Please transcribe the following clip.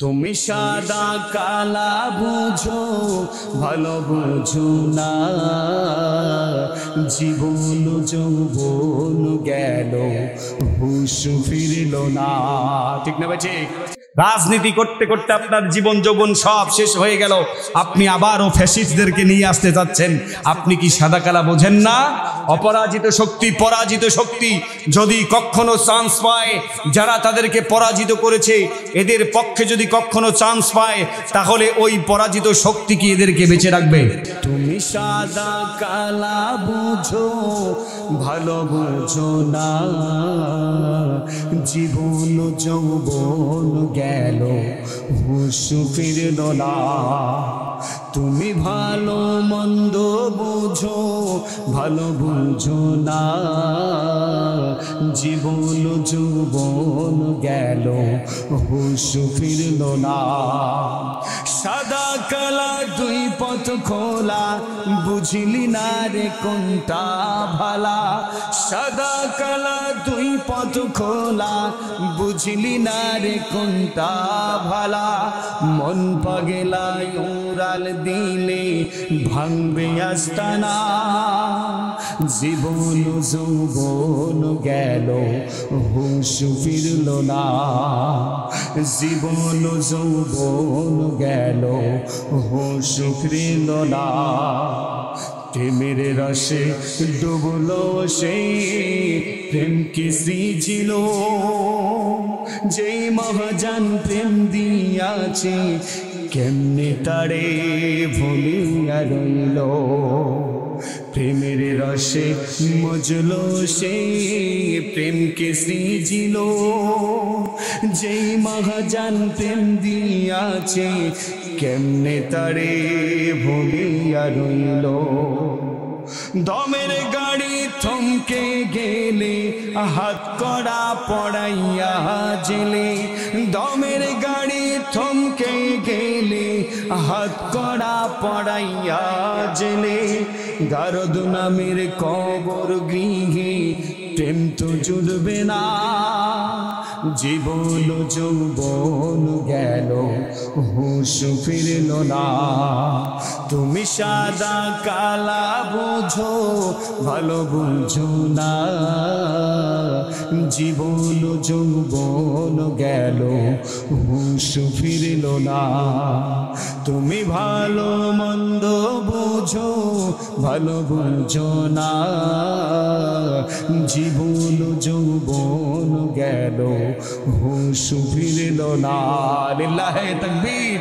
তুমি সাদা কালা বুঝো, ভালো বুঝো না। জীবন যৌবন গেল, হুঁশ ফিরল না। ঠিক না ভাই? ঠিক। রাজনীতি করতে করতে আপনার জীবন যৌবন সব শেষ হয়ে গেল, আপনি আবারও ফ্যাসিস্টদেরকে নিয়ে আসতে যাচ্ছেন। আপনি কি সাদা কালা বোঝেন না? অপরাজিত শক্তি, পরাজিত শক্তি যদি কখনো চান্স পায়, যারা তাদেরকে পরাজিত করেছে এদের পক্ষে যদি কখনো চান্স পায়, তাহলে ওই পরাজিত শক্তি কি এদেরকে বেঁচে রাখবে? তুমি সাদা কালা বুঝো, ভালো বুঝো না। জীবন যৌবন গেল, হুঁশ ফিরল না। তুমি ভালো মন্দ বুঝো, ভালো বুঝো না। জীবন যৌবন গেল, হুঁশ ফিরল না। সাদা কালা দুই পথ খোলা, বুঝলি না রে কোনটা ভালা। সাদা কালা দুই পথ খোলা, বুঝলি না রে কোনটা ভালা। মন পাগলায় উড়াল দিলে ভাঙবে আস্তানা। জীবন যৌবন গেল, হুঁশ ফিরল না। জীবন যৌবন গেল, হুঁশ ফিরল না। প্রেমের রসে ডুবলো সে, প্রেম কি ছিল যেই মহাজান প্রেম দিয়াছে, কেমনে তারে ভুলিয়া রইল। প্রেমের রসে মজলো সে, প্রেম কে সৃজিল যেই মহাজান প্রেম দিয়াছে, কেমনে তারে ভুলিয়া রইল। দমের গাড়ি থমকে গেলে, হাত কড়া পড়াইয়া জেলে। দমের গাড়ি থমকে গেলে, হাত কড়া পড়াইয়া জেলে। গারদ নামের কবর গৃহে প্রেম তো জুড়বে না। জীবন যৌবন গেল, হুঁশ ফিরল না। তুমি সাদা কালা বুঝো, ভালো বুঝো না। জীবন যৌবন গেল, হুঁশ ফিরল না। তুমি ভালো মন্দ বুঝো, ভালো বুঝো না। জীবন যৌবন গেল, হুঁশ ফিরল না। লিল্লাহে তাকবীর।